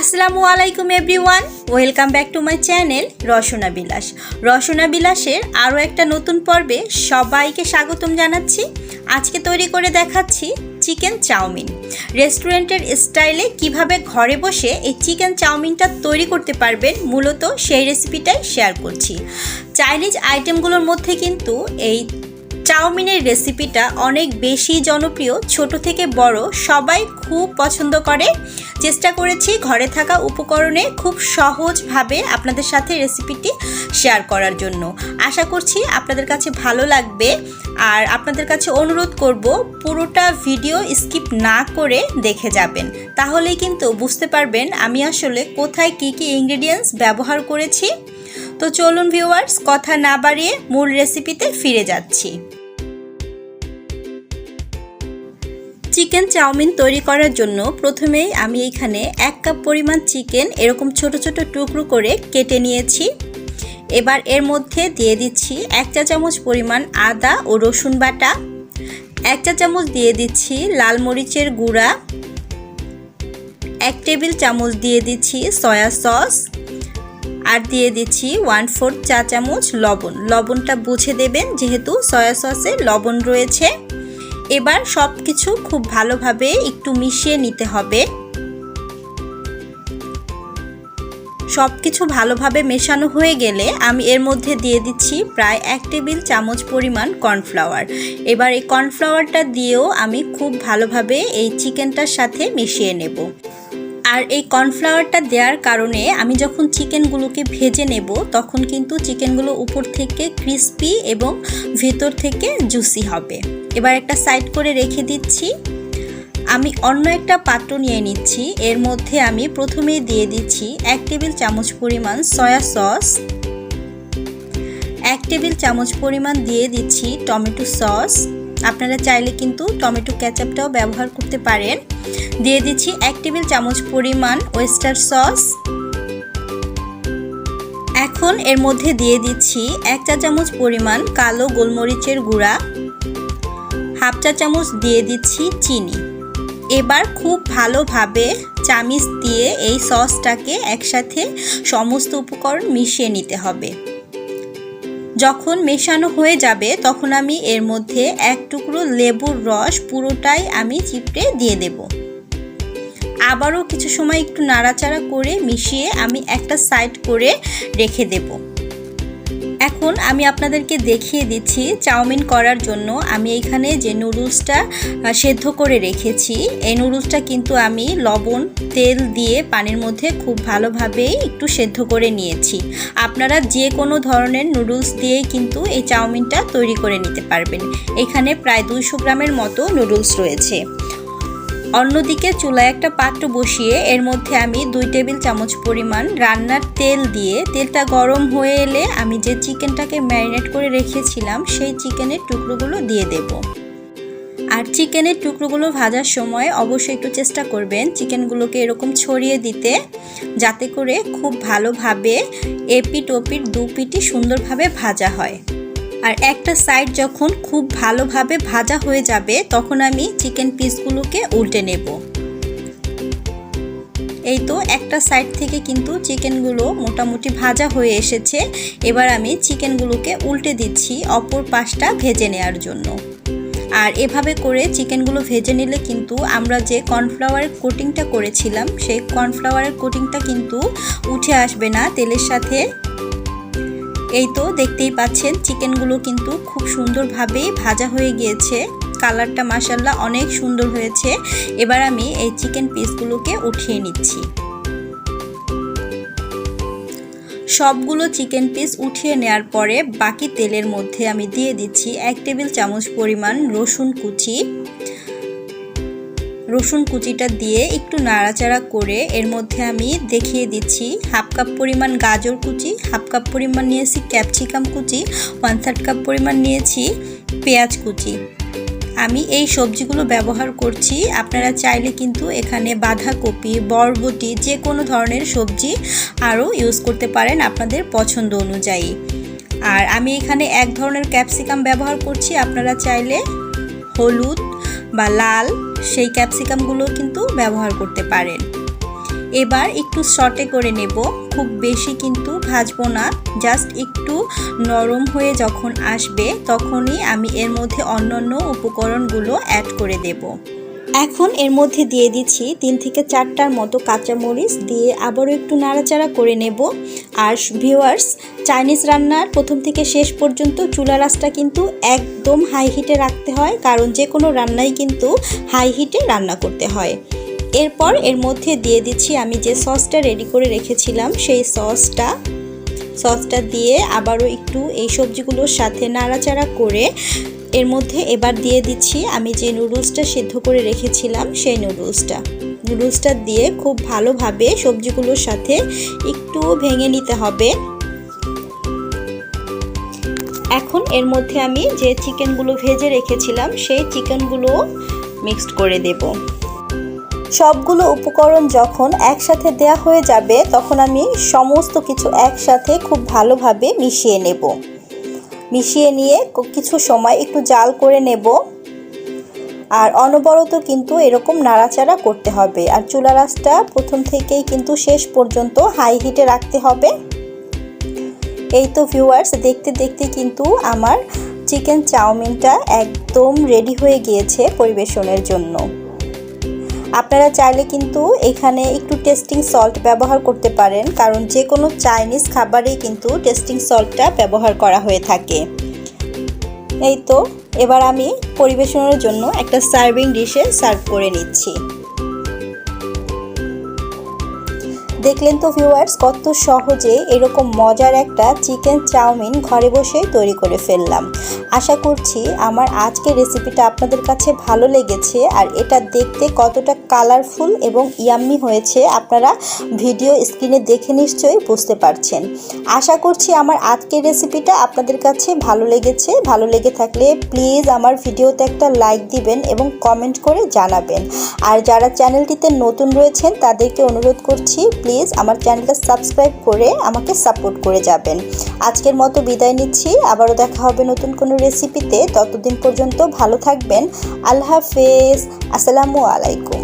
আসসালামু আলাইকুম everyone, welcome back to my channel Rasana Bilas. Rasana বিলাসের আরও একটা নতুন পর্বে সবাইকে স্বাগতম জানাচ্ছি। আজকে তৈরি করে দেখাচ্ছি চিকেন চাউমিন। রেস্টুরেন্টের স্টাইলে কিভাবে ঘরে বসে এই চিকেন চাউমিনটা তৈরি করতে পারবেন, মূলত সেই রেসিপিটাই শেয়ার করছি। চাইনিজ আইটেমগুলোর মধ্যে কিন্তু এই চাউমিনের রেসিপিটা অনেক বেশি জনপ্রিয়, ছোট থেকে বড় সবাই খুব পছন্দ করে। চেষ্টা করেছি ঘরে থাকা উপকরণে খুব সহজভাবে আপনাদের সাথে রেসিপিটি শেয়ার করার জন্য। আশা করছি আপনাদের কাছে ভালো লাগবে। আর আপনাদের কাছে অনুরোধ করব পুরোটা ভিডিও স্কিপ না করে দেখে যাবেন, তাহলেই কিন্তু বুঝতে পারবেন আমি আসলে কোথায় কী কী ইনগ্রেডিয়েন্টস ব্যবহার করেছি। তো চলুন ভিউয়ার্স, কথা না বাড়িয়ে মূল রেসিপিতে ফিরে যাচ্ছি। চিকেন চাউমিন তৈরি করার জন্য প্রথমেই আমি এখানে 1 কাপ পরিমাণ চিকেন এরকম ছোট ছোট টুকরো করে কেটে নিয়েছি। এবার এর মধ্যে দিয়ে দিচ্ছি 1 চা চামচ পরিমাণ আদা ও রসুন বাটা, 1 চা চামচ দিয়ে দিচ্ছি লাল মরিচের গুঁড়া, 1 টেবিল চামচ দিয়ে দিচ্ছি সয়া সস, আর দিয়ে দিচ্ছি 1/4 চা চামচ লবণ। লবণটা বুঝে দেবেন যেহেতু সয়া সসে লবণ রয়েছে। এবার সব কিছু খুব ভালোভাবে একটু মিশিয়ে নিতে হবে। সব কিছু ভালোভাবে মেশানো হয়ে গেলে আমি এর মধ্যে দিয়ে দিচ্ছি প্রায় 1 টেবিল চামচ পরিমাণ কর্নফ্লাওয়ার। এবার এই কর্নফ্লাওয়ারটা দিয়েও আমি খুব ভালোভাবে এই চিকেনটার সাথে মিশিয়ে নেব। আর এই কর্নফ্লাওয়ারটা দেওয়ার কারণে আমি যখন চিকেনগুলোকে ভেজে নেব তখন কিন্তু চিকেনগুলো উপর থেকে ক্রিস্পি এবং ভেতর থেকে জুসি হবে। এবার একটা সাইড করে রেখে দিচ্ছি। আমি অন্য একটা পাত্র নিয়ে নিচ্ছি। এর মধ্যে আমি প্রথমেই দিয়ে দিচ্ছি 1 টেবিল চামচ পরিমাণ সয়া সস, 1 টেবিল চামচ পরিমাণ দিয়ে দিচ্ছি টমেটো সস। আপনারা চাইলে কিন্তু টমেটো কেচাপটাও ব্যবহার করতে পারেন। দিয়ে দিচ্ছি 1 টেবিল চামচ পরিমাণ ওয়েস্টার সস। এখন এর মধ্যে দিয়ে দিচ্ছি 1 চা চামচ পরিমাণ কালো গোলমরিচের গুঁড়া, 1/2 চা চামচ দিয়ে দিচ্ছি চিনি। এবার খুব ভালোভাবে চামিচ দিয়ে এই সসটাকে একসাথে সমস্ত উপকরণ মিশিয়ে নিতে হবে। যখন মেশানো হয়ে যাবে তখন আমি এর মধ্যে 1 টুকরো লেবুর রস পুরোটাই আমি চিপড়ে দিয়ে দেব। আবারও কিছু সময় একটু নাড়াচাড়া করে মিশিয়ে আমি একটা সাইড করে রেখে দেব। এখন আমি আপনাদেরকে দেখিয়ে দিচ্ছি চাউমিন করার জন্য আমি এখানে যে নুডলসটা সেদ্ধ করে রেখেছি, এই নুডলসটা কিন্তু আমি লবণ তেল দিয়ে পানির মধ্যে খুব ভালোভাবে একটু সেদ্ধ করে নিয়েছি। আপনারা যে কোনো ধরনের নুডলস দিয়েই কিন্তু এই চাউমিনটা তৈরি করে নিতে পারবেন। এখানে প্রায় 200 গ্রামের মতো নুডলস রয়েছে। অন্যদিকে চুলায় একটা পাত্র বসিয়ে এর মধ্যে আমি 2 টেবিল চামচ পরিমাণ রান্নার তেল দিয়ে তেলটা গরম হয়ে এলে আমি যে চিকেনটাকে ম্যারিনেট করে রেখেছিলাম সেই চিকেনের টুকরোগুলো দিয়ে দেব। আর চিকেনের টুকরোগুলো ভাজার সময় অবশ্যই একটু চেষ্টা করবেন চিকেনগুলোকে এরকম ছড়িয়ে দিতে, যাতে করে খুব ভালোভাবে এপিট ওপিট দুপিটি সুন্দরভাবে ভাজা হয়। আর একটা সাইড যখন খুব ভালোভাবে ভাজা হয়ে যাবে তখন আমি চিকেন পিসগুলোকে উল্টে নেব। এই তো একটা সাইড থেকে কিন্তু চিকেনগুলো মোটামুটি ভাজা হয়ে এসেছে। এবার আমি চিকেনগুলোকে উল্টে দিচ্ছি অপর পাশটা ভেজে নেওয়ার জন্য। আর এভাবে করে চিকেনগুলো ভেজে নিলে কিন্তু আমরা যে কর্নফ্লাওয়ারের কোটিংটা করেছিলাম সেই কর্নফ্লাওয়ারের কোটিংটা কিন্তু উঠে আসবে না তেলের সাথে। এই তো দেখতেই পাচ্ছেন চিকেনগুলো কিন্তু খুব সুন্দরভাবেই ভাজা হয়ে গিয়েছে। কালারটা মাশাআল্লাহ অনেক সুন্দর হয়েছে। এবার আমি এই চিকেন পিসগুলোকে উঠিয়ে নিচ্ছি। সবগুলো চিকেন পিস উঠিয়ে নেওয়ার পরে বাকি তেলের মধ্যে আমি দিয়ে দিচ্ছি 1 টেবিল চামচ পরিমাণ রসুন কুচি। রসুন কুচিটা দিয়ে একটু নাড়াচাড়া করে এর মধ্যে আমি দেখিয়ে দিচ্ছি 1/2 কাপ পরিমাণ গাজর কুচি, 1/2 কাপ পরিমাণ নিয়েছি ক্যাপসিকাম কুচি, 1/3 কাপ পরিমাণ নিয়েছি পেঁয়াজ কুচি। আমি এই সবজিগুলো ব্যবহার করছি। আপনারা চাইলে কিন্তু এখানে বাঁধাকপি, বরবটি যে কোনো ধরনের সবজি আরও ইউজ করতে পারেন আপনাদের পছন্দ অনুযায়ী। আর আমি এখানে এক ধরনের ক্যাপসিকাম ব্যবহার করছি। আপনারা চাইলে হলুদ বা লাল সেই ক্যাপসিকামগুলো কিন্তু ব্যবহার করতে পারেন। এবার একটু সটে করে নেব, খুব বেশি কিন্তু ভাজবো না, জাস্ট একটু নরম হয়ে যখন আসবে তখনই আমি এর মধ্যে অন্যান্য উপকরণগুলো অ্যাড করে দেব। এখন এর মধ্যে দিয়ে দিচ্ছি 3 থেকে 4টার মতো কাঁচামরিচ, দিয়ে আবারও একটু নাড়াচাড়া করে নেব। আর ভিউয়ার্স, চাইনিজ রান্নার প্রথম থেকে শেষ পর্যন্ত চুলার আঁচটা কিন্তু একদম হাই হিটে রাখতে হয়, কারণ যে কোনো রান্নাই কিন্তু হাই হিটে রান্না করতে হয়। এরপর এর মধ্যে দিয়ে দিচ্ছি আমি যে সসটা রেডি করে রেখেছিলাম সেই সসটা দিয়ে আবারও একটু এই সবজিগুলোর সাথে নাড়াচাড়া করে এর মধ্যে এবার দিয়ে দিচ্ছি আমি যে নুডলসটা সিদ্ধ করে রেখেছিলাম সেই নুডলসটা দিয়ে খুব ভালোভাবে সবজিগুলোর সাথে একটু ভেঙে নিতে হবে। এখন এর মধ্যে আমি যে চিকেনগুলো ভেজে রেখেছিলাম সেই চিকেনগুলো মিক্সড করে দেব। সবগুলো উপকরণ যখন একসাথে দেয়া হয়ে যাবে তখন আমি সমস্ত কিছু একসাথে খুব ভালোভাবে মিশিয়ে নেব। মিশিয়ে নিয়ে কিছু সময় একটু জাল করে নেব, আর অনবরত কিন্তু এরকম নাড়াচাড়া করতে হবে। আর চুলার আঁচটা প্রথম থেকেই কিন্তু শেষ পর্যন্ত হাই হিটে রাখতে হবে। এই তো ভিউয়ার্স, দেখতে দেখতে কিন্তু আমার চিকেন চাউমিনটা একদম রেডি হয়ে গিয়েছে পরিবেশনের জন্য। আপনারা চাইলে কিন্তু এখানে একটু টেস্টিং সল্ট ব্যবহার করতে পারেন, কারণ যে কোনো চাইনিজ খাবারেই কিন্তু টেস্টিং সল্টটা ব্যবহার করা হয়ে থাকে। এই তো এবার আমি পরিবেশনের জন্য একটা সার্ভিং ডিশে সার্ভ করে নিচ্ছি। দেখলেন তো ভিউয়ার্স, কত সহজে এরকম মজার একটা চিকেন চাউমিন ঘরে বসে তৈরি করে ফেললাম। আশা করছি আমার আজকের রেসিপিটা আপনাদের কাছে ভালো লেগেছে, আর এটা দেখতে কতটা কালারফুল এবং ইয়াম্মি হয়েছে আপনারা ভিডিও স্ক্রিনে দেখে নিশ্চয়ই বুঝতে পারছেন। আশা করছি আমার আজকের রেসিপিটা আপনাদের কাছে ভালো লেগেছে। ভালো লেগে থাকলে প্লিজ আমার ভিডিওতে একটা লাইক দিবেন এবং কমেন্ট করে জানাবেন। আর যারা চ্যানেলটিতে নতুন রয়েছেন তাদেরকে অনুরোধ করছি প্লিজ আমার চ্যানেলটা সাবস্ক্রাইব করে আমাকে সাপোর্ট করে যাবেন। আজকের মতো বিদায় নিচ্ছি, আবারও দেখা হবে নতুন কোনো রেসিপিতে। ততদিন পর্যন্ত ভালো থাকবেন। আল্লাহ হাফেজ, আসসালামু আলাইকুম।